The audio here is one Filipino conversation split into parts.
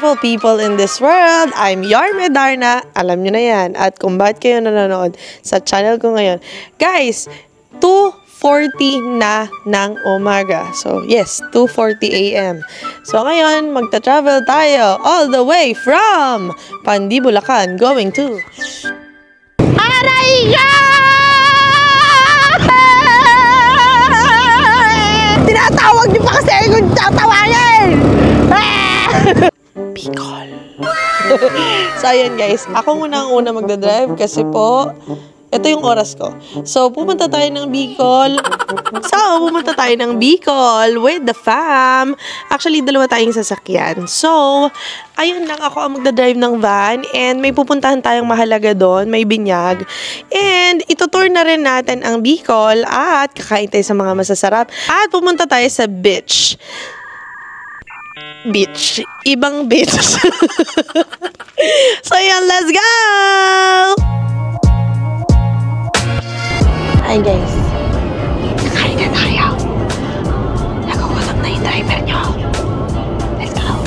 beautiful people in this world. I'm Yarme Darna. Alam nyo na yan. At kung bakit kayo nanonood sa channel ko ngayon. Guys, 2:40 na ng umaga. So, yes, 2:40 a.m. So, ngayon, magta-travel tayo all the way from Pandi, Bulacan, going to Araya! Tinatawag niyo pa kasi kung tatawagan! Bicol. So, ayan guys. Ako muna ang una magdadrive kasi po, ito yung oras ko. So, pupunta tayo ng Bicol. Pupunta tayo ng Bicol with the fam. Actually, dalawa tayong sasakyan. So, ayun lang, ako ang magdadrive ng van. And may pupuntahan tayong mahalaga doon. May binyag. And itutour na rin natin ang Bicol. At kakain tayo sa mga masasarap. At pupunta tayo sa beach. Ibang beach. So, yan, let's go! Hi guys, kakain na tayo. Nagugutom na yung driver nyo. Let's go.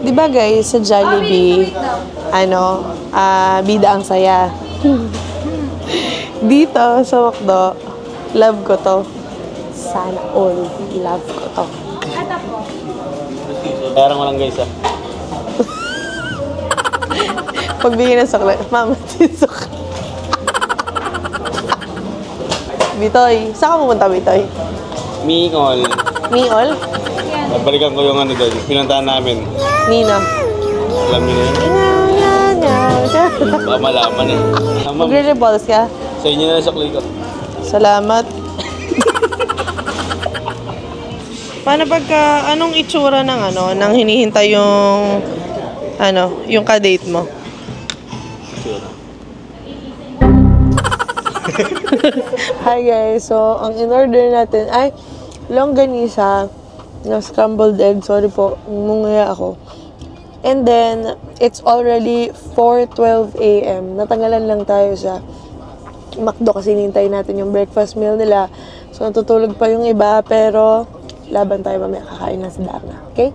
Diba guys, sa Jollibee, bida ang saya. Dito sa McDo, love ko to. Sana all love ko to. Parang walang guys Pagbigay ng sukle, mama, sukle. Bitoy, saan ka pumunta, Bitoy? Miol. Miol? Balikan ko yung doon, pinuntahan namin. Nino. Alam niyo na yun? Baka malaman eh. Magre-reballs ka? Sa inyo na sukle ko. Salamat. Paano pagka, anong itsura ng nang hinihintay yung, yung ka-date mo? Hi guys, so ang in-order natin ay longganisa na scrambled egg. Sorry po, mungaya ako. And then, it's already 4:12 a.m. Natanggalan lang tayo sa McDo kasi hinintay natin yung breakfast meal nila. So, natutulog pa yung iba, pero laban tayo mamaya, kakain na sa Darna. Okay?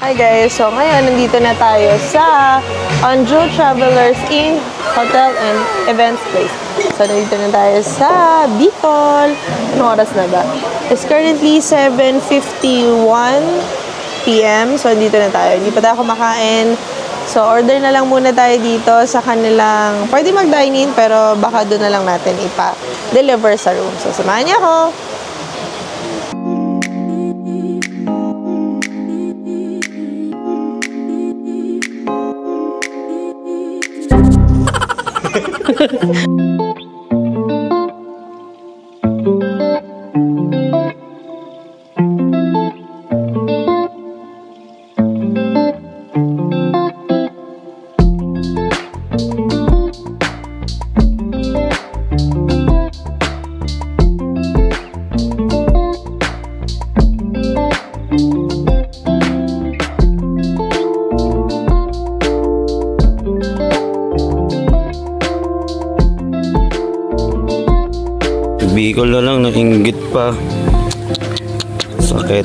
Hi guys, so ngayon nandito na tayo sa Anjou Travelers Inn Hotel and Events Place. So nandito na tayo sa Bicol. Anong oras na ba? It's currently 7:51 p.m. So nandito na tayo. Hindi pa tayo kumakain. So order na lang muna tayo dito sa kanilang, pwede mag-dine in pero baka doon na lang natin ipa-deliver sa room. So samahan niyo ako! Bicol na lang, nainggit pa. Sakit.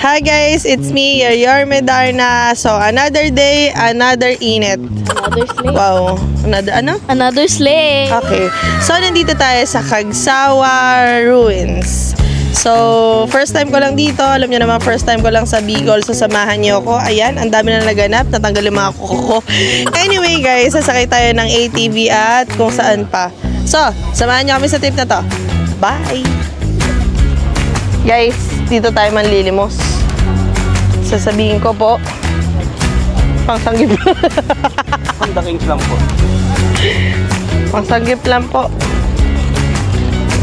Hi guys, it's me, Yarme Darna. So, another day, another init. Another sleigh. Wow. Another sleigh. Okay. So, nandito tayo sa Cagsawa Ruins. So, first time ko lang dito. Alam niyo naman, first time ko lang sa Bicol. So, samahan niyo ako. Ayan, ang dami na naganap. Natanggal yung mga kuko ko. Anyway, guys, sasakay tayo ng ATV at kung saan pa. So, samahan niyo kami sa trip na to. Bye! Guys, dito tayo manlilimos. Sasabihin ko po, pangsanggip. Ang Kings lang po. Pangsanggip lang po.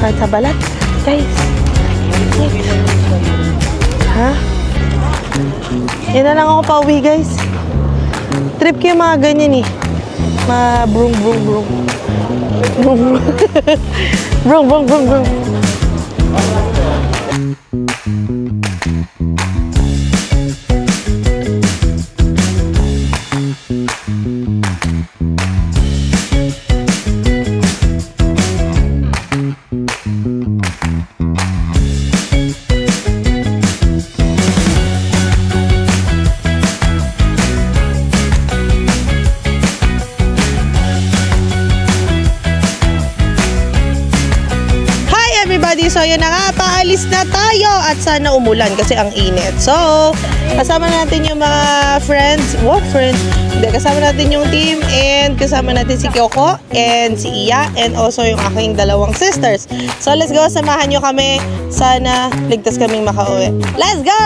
Kahit sa balat. Guys. Ha? Yan na lang ako pauwi, guys. Trip ko yung mga ganyan eh. Brung, brung, brung. Brung, brung, brung, brung, brung. So, yun na nga, paalis na tayo at sana umulan kasi ang init. So, kasama natin yung mga friends. What friends? Hindi, kasama natin yung team and kasama natin si Kyoko and si Iya and also yung aking dalawang sisters. So, let's go. Samahan nyo kami. Sana ligtas kaming makauwi. Let's go!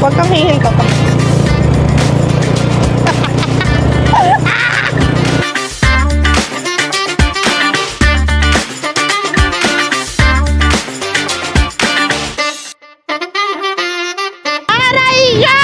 Huwag kang hihinto pa. Araya!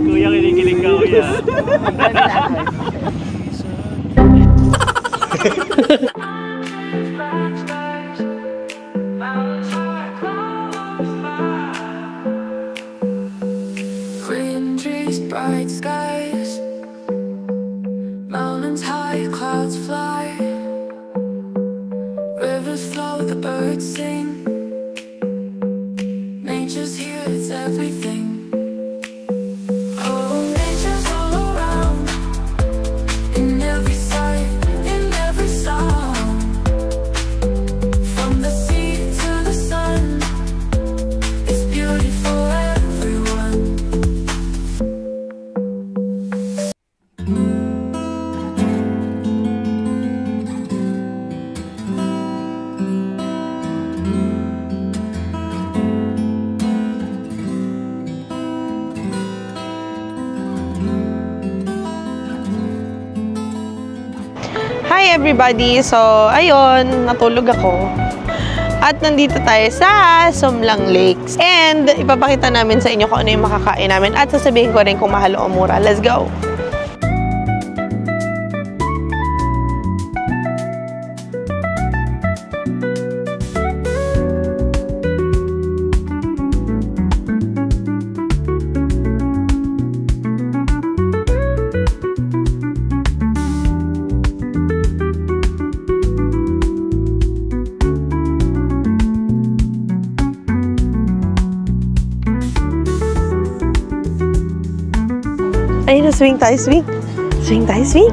Kuya, kinikilig ka, kuya. Green trees, bright skies, mountains high, clouds fly, rivers flow, the birds sing. Nature's here, it's everything. Oh, nature's all around, in every sight, in every sound. From the sea to the sun, it's beauty for everyone. Hi everybody! So, ayun, natulog ako. At nandito tayo sa Sumlang Lakes. And ipapakita namin sa inyo kung ano yung makakain namin. At sasabihin ko rin kung mahal o mura. Let's go! Ayun na, swing tayo, swing. Swing tayo, swing.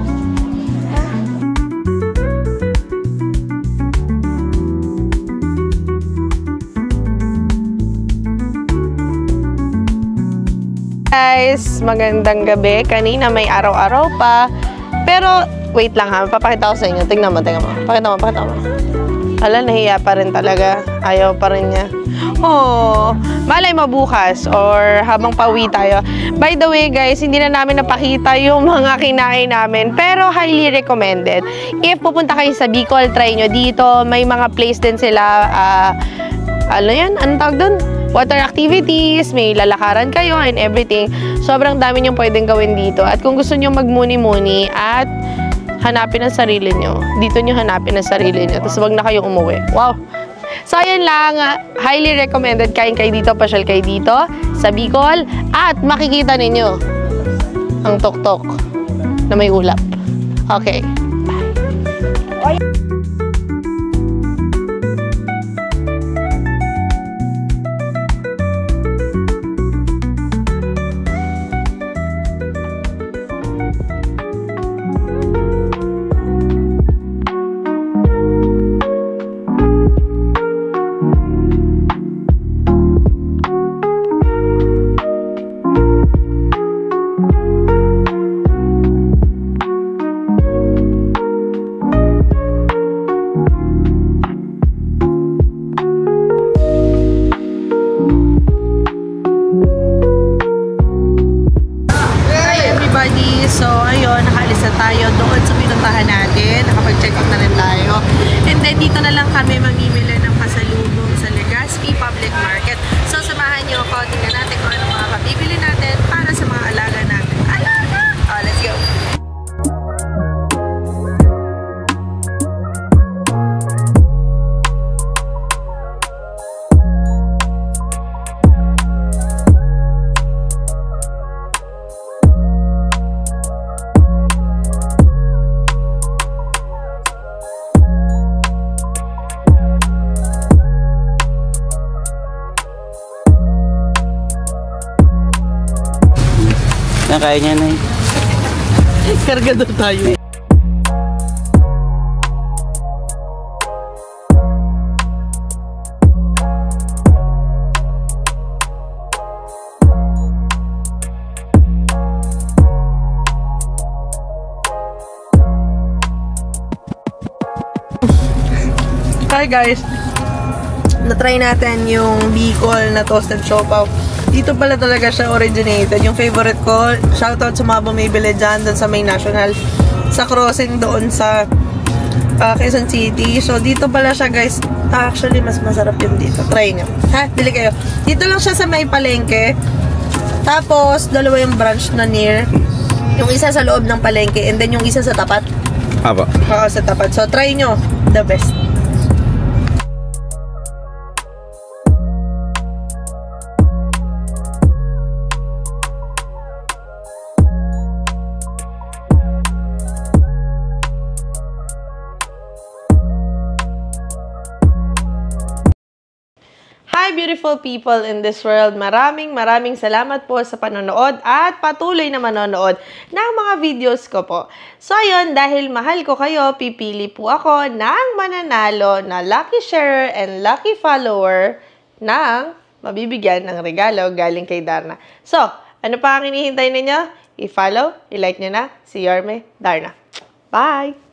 Guys, magandang gabi. Kanina may araw-araw pa. Pero, wait lang ha. Papakita ko sa inyo. Tingnan mo, tingnan mo. Pakita mo. Hala, nahiya pa rin talaga. Ayaw pa rin niya. Oh, malay mo bukas or habang pauwi tayo. By the way guys, hindi na namin napakita yung mga kinain namin, pero highly recommended. If pupunta kayo sa Bicol, try nyo dito. May mga place din sila, ano yan? Anong tawag dun? Water activities, may lalakaran kayo and everything. Sobrang dami nyo pwedeng gawin dito. At kung gusto nyo magmuni-muni at hanapin ang sarili nyo, dito nyo hanapin ang sarili nyo. Tapos wag na kayo umuwi. Wow! So, ayan lang. Highly recommended. Kain kayo dito, pasyal kayo dito sa Bicol. At makikita ninyo ang tuktok na may ulap. Okay. Bye. So, ayun, nakaalis na tayo doon sa pinuntahan natin. Nakapag-check out na rin tayo. And then, dito na lang kami mamimili ng pasalubong sa Legazpi Public Market. So, samahan niyo ako. Tingnan natin kung ano mga mabibili natin para sa mga alaga natin. Alaga! Oh, let's go! Kaya niya na Kargado tayo. Hi guys! Na-try natin yung Bicol na toasted siopaw. Dito pala talaga siya originated. Yung favorite ko, shoutout sa mga bumibili dyan, dun sa May National, sa crossing doon sa Quezon City. So, dito pala siya guys. Actually, mas masarap yun dito. Try nyo. Ha? Bili kayo. Dito lang siya sa May Palengke. Tapos, dalawa yung branch na near. Yung isa sa loob ng palengke and then yung isa sa tapat. Apa? Oo, sa tapat. So, try nyo. The best. Hi beautiful people in this world. Maraming salamat po sa panonood at patuloy na manonood ng mga videos ko po. So ayun, dahil mahal ko kayo, pipili po ako ng mananalo na lucky sharer and lucky follower ng mabibigyan ng regalo galing kay Darna. So, ano pa ang hinihintay ninyo? I-follow, i-like nyo na si Yorme Darna. Bye!